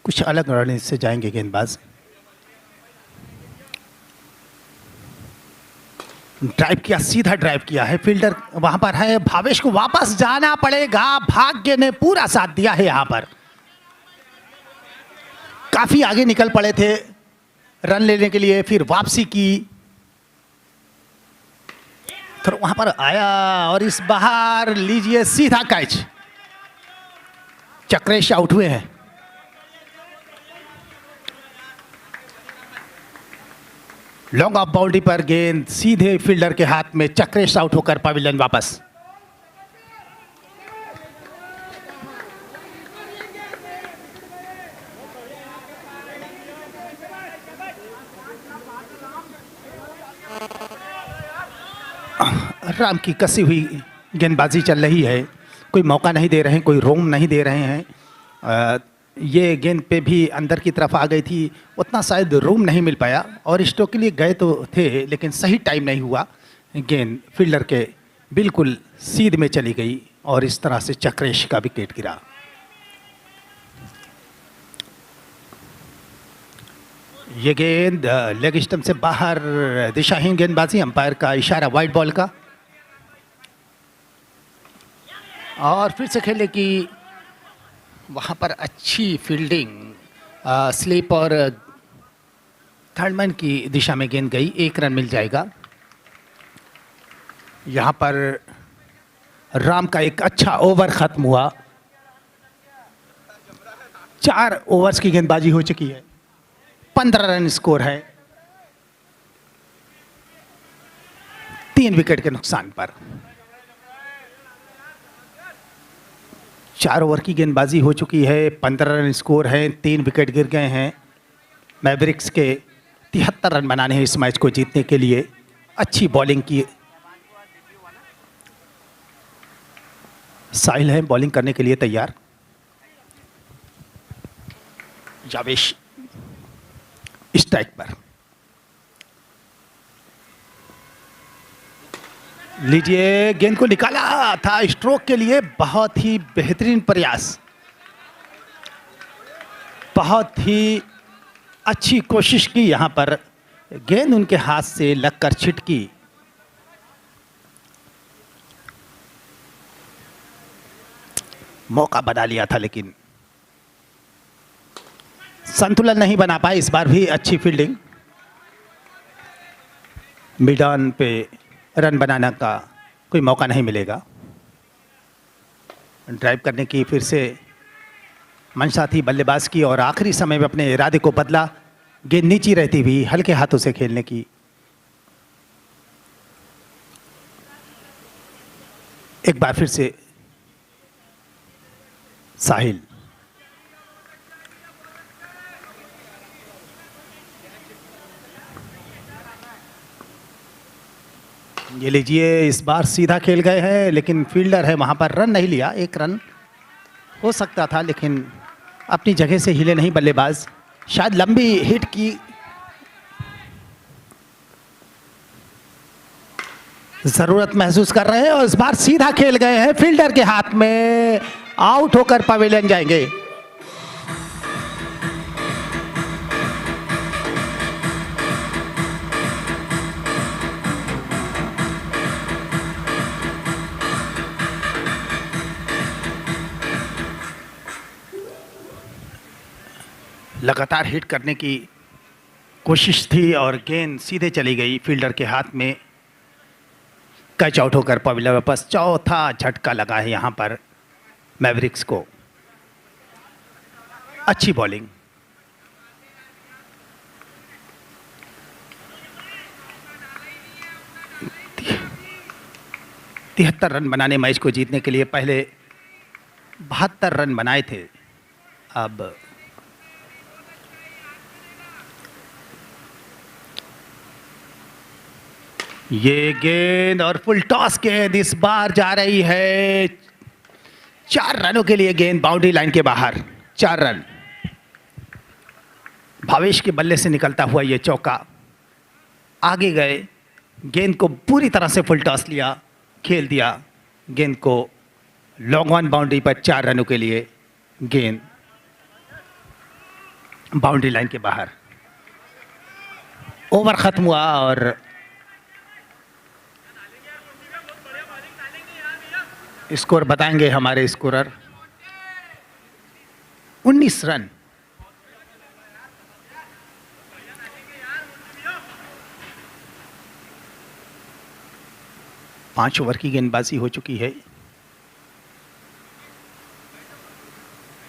कुछ अलग रणनीति से जाएंगे गेंदबाज। ड्राइव किया, सीधा ड्राइव किया है, फील्डर वहां पर है। भावेश को वापस जाना पड़ेगा, भाग्य ने पूरा साथ दिया है। यहां पर काफी आगे निकल पड़े थे रन लेने के लिए, फिर वापसी की, फिर वहां पर आया और इस बाहर लीजिए सीधा कैच। चक्रेश आउट हुए हैं। लॉन्ग ऑफ बाउंड्री पर गेंद सीधे फील्डर के हाथ में, चक्रेश आउट होकर पवेलियन वापस। राम की कसी हुई गेंदबाजी चल रही है, कोई मौका नहीं दे रहे हैं, कोई रोम नहीं दे रहे हैं। ये गेंद पे भी अंदर की तरफ आ गई थी, उतना शायद रूम नहीं मिल पाया और स्ट्रोक के लिए गए तो थे लेकिन सही टाइम नहीं हुआ। गेंद फील्डर के बिल्कुल सीध में चली गई और इस तरह से चक्रेश का विकेट गिरा। ये गेंद लेग स्टंप से बाहर, दिशाहीन गेंदबाजी, अंपायर का इशारा वाइड बॉल का। और फिर से खेले कि वहाँ पर अच्छी फील्डिंग, स्लिप और थर्डमैन की दिशा में गेंद गई, 1 रन मिल जाएगा। यहाँ पर राम का एक अच्छा ओवर खत्म हुआ। 4 ओवर्स की गेंदबाजी हो चुकी है, 15 रन स्कोर है 3 विकेट के नुकसान पर। 4 ओवर की गेंदबाजी हो चुकी है, 15 रन स्कोर है, 3 विकेट गिर गए हैं। मैवरिक्स के 73 रन बनाने हैं इस मैच को जीतने के लिए। अच्छी बॉलिंग की साहिल है, बॉलिंग करने के लिए तैयार। जावेश स्ट्राइक पर। लीजिए, गेंद को निकाला था स्ट्रोक के लिए, बहुत ही बेहतरीन प्रयास, बहुत ही अच्छी कोशिश की। यहां पर गेंद उनके हाथ से लगकर छिटकी। मौका बना लिया था लेकिन संतुलन नहीं बना पाए। इस बार भी अच्छी फील्डिंग, मिड ऑन पे रन बनाने का कोई मौका नहीं मिलेगा। ड्राइव करने की फिर से मंशा थी बल्लेबाज की और आखिरी समय में अपने इरादे को बदला, गेंद नीची रहती हुई हल्के हाथों से खेलने की। एक बार फिर से साहिल, ये लीजिए, इस बार सीधा खेल गए हैं लेकिन फील्डर है वहां पर, रन नहीं लिया। 1 रन हो सकता था लेकिन अपनी जगह से हिले नहीं बल्लेबाज, शायद लंबी हिट की जरूरत महसूस कर रहे हैं और इस बार सीधा खेल गए हैं, फील्डर के हाथ में, आउट होकर पवेलियन जाएंगे। लगातार हिट करने की कोशिश थी और गेंद सीधे चली गई फील्डर के हाथ में, कैच आउट होकर पवेलियन वापस। चौथा झटका लगा है यहां पर मैवरिक्स को। अच्छी बॉलिंग, तिहत्तर रन बनाने मैच को जीतने के लिए, पहले 72 रन बनाए थे। अब ये गेंद और फुल टॉस गेंद इस बार जा रही है 4 रनों के लिए, गेंद बाउंड्री लाइन के बाहर, 4 रन। भावेश के बल्ले से निकलता हुआ ये चौका, आगे गए, गेंद को पूरी तरह से फुल टॉस लिया, खेल दिया गेंद को लॉन्ग ऑन बाउंड्री पर। 4 रनों के लिए गेंद बाउंड्री लाइन के बाहर। ओवर खत्म हुआ और स्कोर बताएंगे हमारे स्कोरर। 19 रन। पांच ओवर की गेंदबाजी हो चुकी है।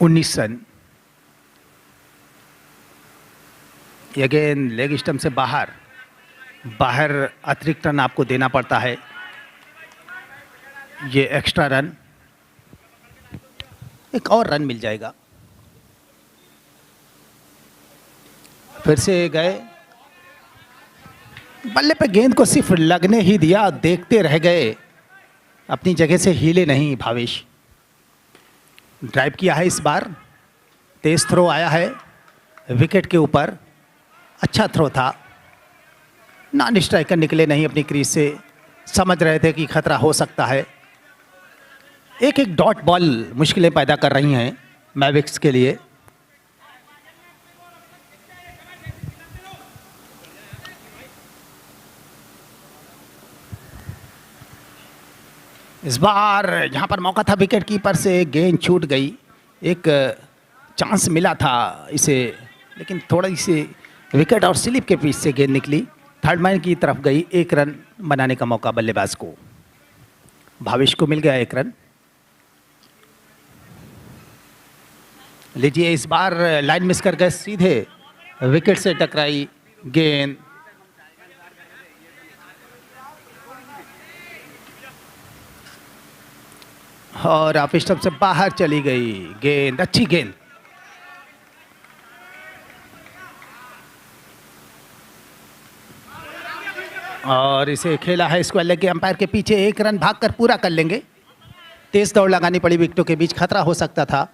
19 रन। ये गेंद लेग स्टंप से बाहर अतिरिक्त रन आपको देना पड़ता है, ये एक्स्ट्रा रन, एक और रन मिल जाएगा। फिर से गए, बल्ले पे गेंद को सिर्फ लगने ही दिया, देखते रह गए, अपनी जगह से हिले नहीं भावेश। ड्राइव किया है इस बार, तेज थ्रो आया है विकेट के ऊपर, अच्छा थ्रो था। नॉन स्ट्राइकर निकले नहीं अपनी क्रीज से, समझ रहे थे कि खतरा हो सकता है। एक एक डॉट बॉल मुश्किलें पैदा कर रही हैं मैविक्स के लिए। इस बार यहाँ पर मौका था विकेट कीपर से, गेंद छूट गई। एक चांस मिला था इसे, लेकिन थोड़ी सी विकेट और स्लिप के बीच से गेंद निकली, थर्ड मैन की तरफ गई। एक रन बनाने का मौका बल्लेबाज को, भावेश को मिल गया एक रन। लीजिए, इस बार लाइन मिस कर गए, सीधे विकेट से टकराई गेंद। और ऑफ स्टंप से बाहर चली गई गेंद, अच्छी गेंद। और इसे खेला है स्क्वायर लेग के अंपायर के पीछे, एक रन भागकर पूरा कर लेंगे। तेज दौड़ लगानी पड़ी विकेटों के बीच, खतरा हो सकता था।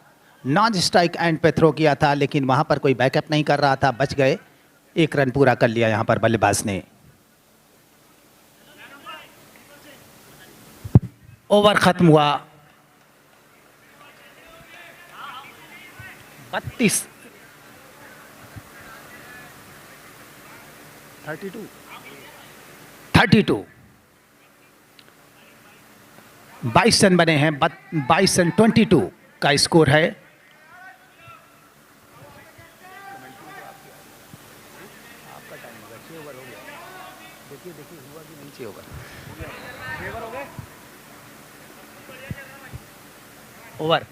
नॉन स्ट्राइक एंड पे थ्रो किया था, लेकिन वहां पर कोई बैकअप नहीं कर रहा था, बच गए। एक रन पूरा कर लिया यहां पर बल्लेबाज ने। ओवर खत्म हुआ। 32 32 22 रन बने हैं, 22 रन 22 का स्कोर है। ओवर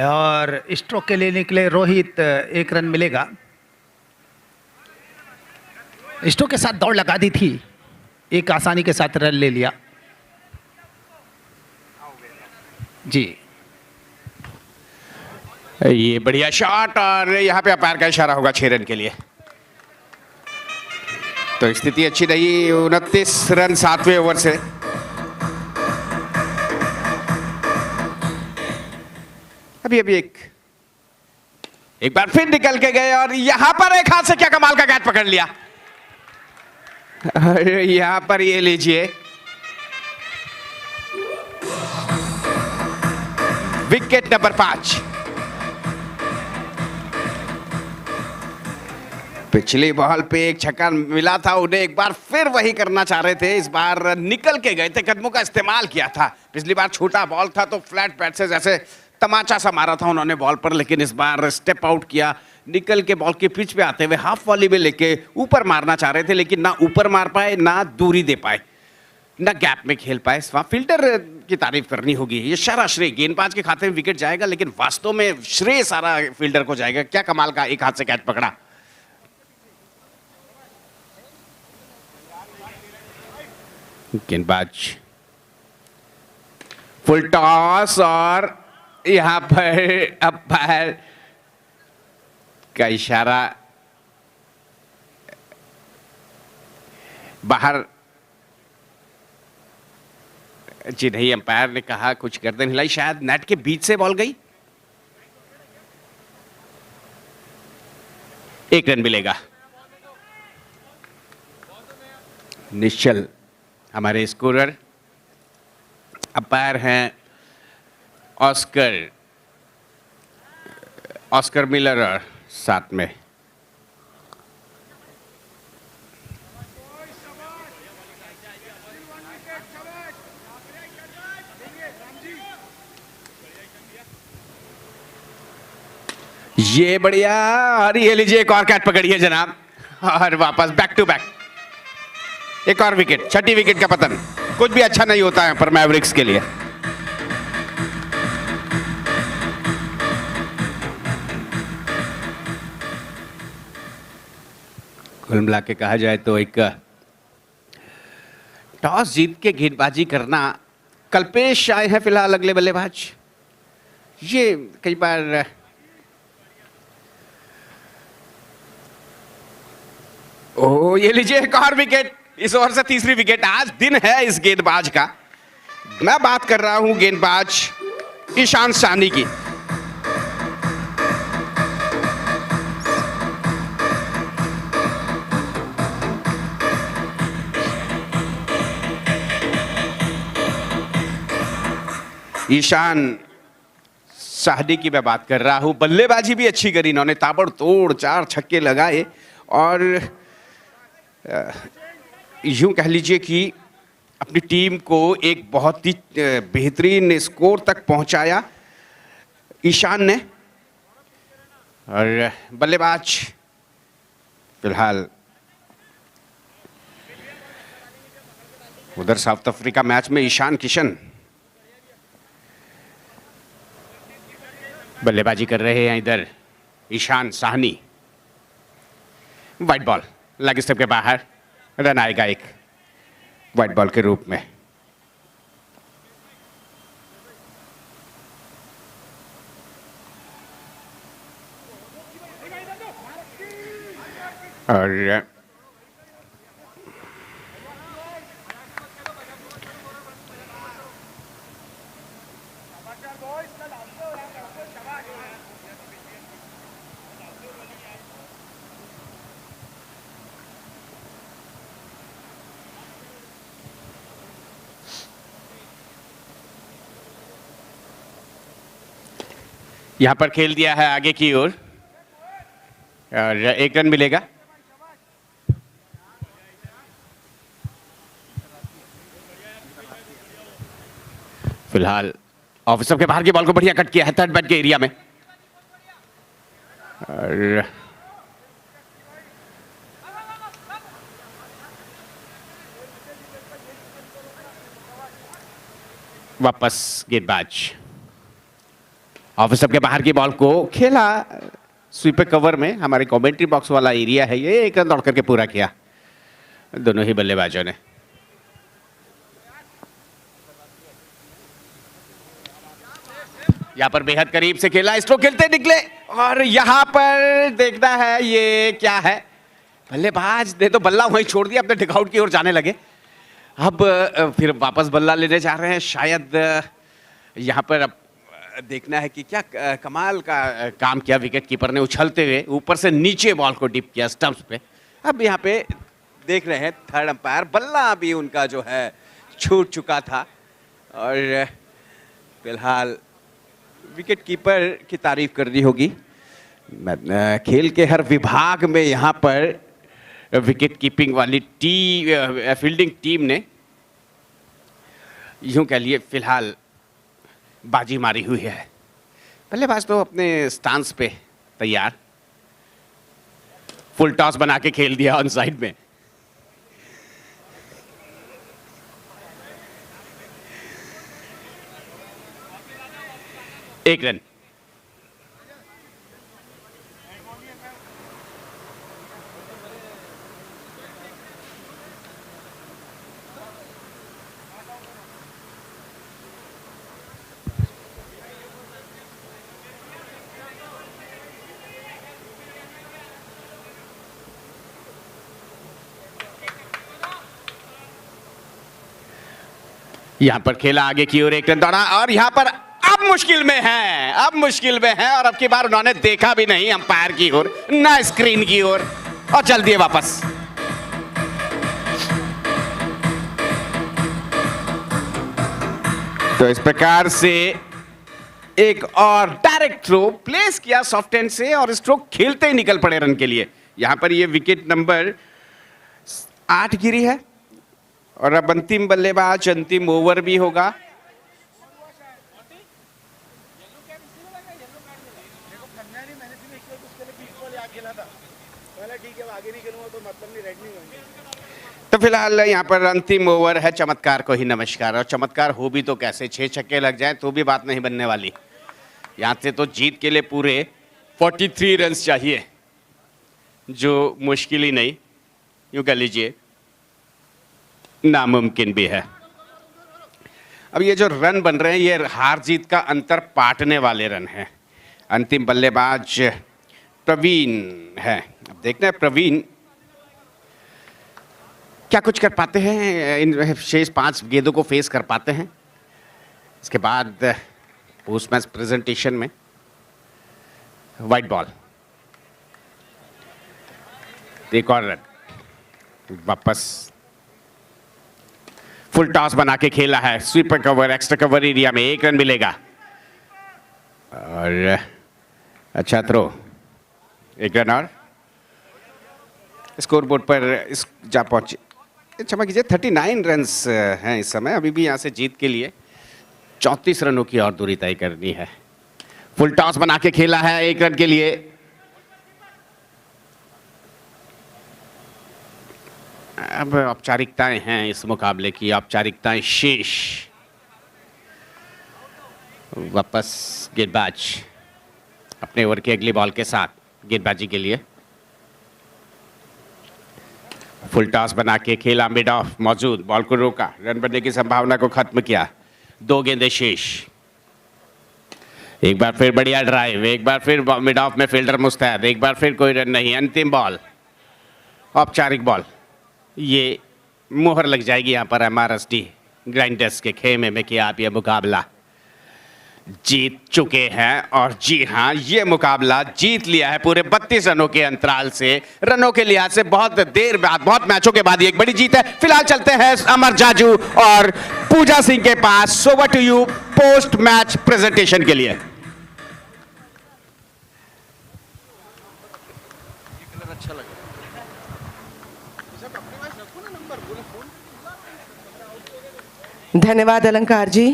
और स्ट्रोक के लिए निकले रोहित, एक रन मिलेगा। स्ट्रोक के साथ दौड़ लगा दी थी, एक आसानी के साथ रन ले लिया। जी, ये बढ़िया शॉट, और यहाँ पे अंपायर का इशारा होगा 6 रन के लिए। तो स्थिति अच्छी रही, 29 रन 7वें ओवर से। अभी एक बार फिर निकल के गए, और यहां पर एक हाथ से क्या कमाल का कैच पकड़ लिया। यहां पर ये लीजिए, विकेट नंबर 5। पिछली बॉल पे एक छक्का मिला था, उन्हें एक बार फिर वही करना चाह रहे थे। इस बार निकल के गए थे, कदमों का इस्तेमाल किया था। पिछली बार छोटा बॉल था तो फ्लैट बैट से जैसे तमाचा सा मारा था उन्होंने बॉल पर, लेकिन इस बार स्टेप आउट किया, निकल के बॉल के पिच पे आते हुए हाफ वॉली में लेके ऊपर मारना चाह रहे थे, लेकिन ना ऊपर मार पाए, ना दूरी दे पाए, ना गैप में खेल पाए। वहां फील्डर की तारीफ करनी होगी। ये सारा श्रेय गेंदबाज के खाते में विकेट जाएगा, लेकिन वास्तव में श्रेय सारा फील्डर को जाएगा। क्या कमाल का एक हाथ से कैच पकड़ा। गेंदबाज फुल टॉस, और यहां पर अंपायर का इशारा बाहर। जी नहीं, अंपायर ने कहा कुछ गर्दन हिलाई, शायद नेट के बीच से बॉल गई। एक रन मिलेगा। निश्चल हमारे स्कोरर, अंपायर हैं ऑस्कर मिलर, और साथ में ये बढ़िया, और ये लीजिए एक और कैच पकड़िए जनाब, और वापस बैक टू बैक एक और विकेट, 6ठी विकेट का पतन। कुछ भी अच्छा नहीं होता है पर मैवरिक्स के लिए। कुल मिला के कहा जाए तो एक टॉस जीत के गेंदबाजी करना कल्पेश आए हैं फिलहाल अगले बल्लेबाज। ये कई बार ओ ये लीजिए एक और विकेट, इस ओवर से तीसरी विकेट। आज दिन है इस गेंदबाज का। मैं बात कर रहा हूं गेंदबाज ईशान साहनी की। ईशान साहनी की मैं बात कर रहा हूं। बल्लेबाजी भी अच्छी करी इन्होंने, ताबड़तोड़ 4 छक्के लगाए और यूं कह लीजिए कि अपनी टीम को एक बहुत ही बेहतरीन स्कोर तक पहुंचाया ईशान ने। और बल्लेबाज फिलहाल उधर साउथ अफ्रीका मैच में ईशान किशन बल्लेबाजी कर रहे हैं, इधर Ishan Sahni. White ball, leg stump के बाहर, रन आएगा एक वाइट बॉल के रूप में। और यहां पर खेल दिया है आगे की ओर और 1 रन मिलेगा। फिलहाल ऑफिसर के बाहर की बॉल को बढ़िया कट किया है थर्ड बैट के एरिया में। और वापस गेंदबाज ऑफिसर के बाहर की बॉल को खेला स्वीपर कवर में। हमारे कमेंट्री बॉक्स वाला एरिया है ये। 1 रन दौड़ करके पूरा किया दोनों ही बल्लेबाजों ने। यहां पर बेहद करीब से खेला, स्ट्रोक खेलते निकले और यहां पर देखना है ये क्या है। बल्लेबाज ने तो बल्ला वहीं छोड़ दिया, अपने टिकआउट की ओर जाने लगे। अब फिर वापस बल्ला लेने जा रहे हैं। शायद यहां पर अब देखना है कि क्या कमाल का काम किया विकेट कीपर ने, उछलते हुए ऊपर से नीचे बॉल को डिप किया स्टंप्स पे। अब यहाँ पे देख रहे हैं थर्ड अंपायर, बल्ला भी उनका जो है छूट चुका था। और फिलहाल विकेट कीपर की तारीफ करनी होगी। खेल के हर विभाग में यहाँ पर विकेट कीपिंग वाली फील्डिंग टीम ने यूं कह लिए फिलहाल बाजी मारी हुई है। बल्लेबाज तो अपने स्टांस पे तैयार, फुल टॉस बना के खेल दिया ऑन साइड में। एक रन। यहां पर खेला आगे की ओर, 1 रन दौड़ा और यहां पर अब मुश्किल में है, अब मुश्किल में है। और अब की बार उन्होंने देखा भी नहीं अंपायर की ओर, ना स्क्रीन की ओर, और चल दिए वापस। तो इस प्रकार से एक और डायरेक्ट थ्रो प्लेस किया सॉफ्ट हैंड से और स्ट्रोक खेलते ही निकल पड़े रन के लिए। यहां पर ये विकेट नंबर 8 गिरी है और अब अंतिम बल्लेबाज, अंतिम ओवर भी होगा। तो फिलहाल यहाँ पर अंतिम ओवर है, चमत्कार को ही नमस्कार। और चमत्कार हो भी तो कैसे, 6 छक्के लग जाए तो भी बात नहीं बनने वाली। यहाँ से तो जीत के लिए पूरे 43 रन चाहिए, जो मुश्किल ही नहीं। यूं कह लीजिए नामुमकिन भी है। अब ये जो रन बन रहे हैं ये हार जीत का अंतर पाटने वाले रन हैं। अंतिम बल्लेबाज प्रवीण है। अब देखना है प्रवीण क्या कुछ कर पाते हैं, इन शेष 5 गेंदों को फेस कर पाते हैं। इसके बाद पोस्ट मैच प्रेजेंटेशन में वाइट बॉल, एक और रन, वापस फुल टॉस बना के खेला है, sweeper cover, extra cover area में 1 रन मिलेगा और अच्छा थ्रो, 1 रन और स्कोर बोर्ड पर इस जा पहुंचे। क्षमा कीजिए 39 रन्स हैं इस समय, अभी भी यहां से जीत के लिए 34 रनों की और दूरी तय करनी है। फुल टॉस बना के खेला है 1 रन के लिए। अब औपचारिकताएं हैं इस मुकाबले की, औपचारिकताएं शेष। वापस गेंदबाज अपने ओवर की अगली बॉल के साथ गेंदबाजी के लिए। फुल टॉस बना के खेला, मिड ऑफ मौजूद, बॉल को रोका, रन बनने की संभावना को खत्म किया। 2 गेंदें शेष। एक बार फिर बढ़िया ड्राइव, एक बार फिर मिड ऑफ में फील्डर मुस्तैद, एक बार फिर कोई रन नहीं। अंतिम बॉल, औपचारिक बॉल, ये मोहर लग जाएगी यहाँ पर MRSD ग्राइंडर्स के खेमे में कि आप ये मुकाबला जीत चुके हैं। और जी हाँ, ये मुकाबला जीत लिया है पूरे 32 रनों के अंतराल से। रनों के लिहाज से बहुत देर बाद, बहुत मैचों के बाद ये एक बड़ी जीत है। फिलहाल चलते हैं अमर जाजू और पूजा सिंह के पास। Over to you post match presentation के लिए। धन्यवाद अलंकार जी।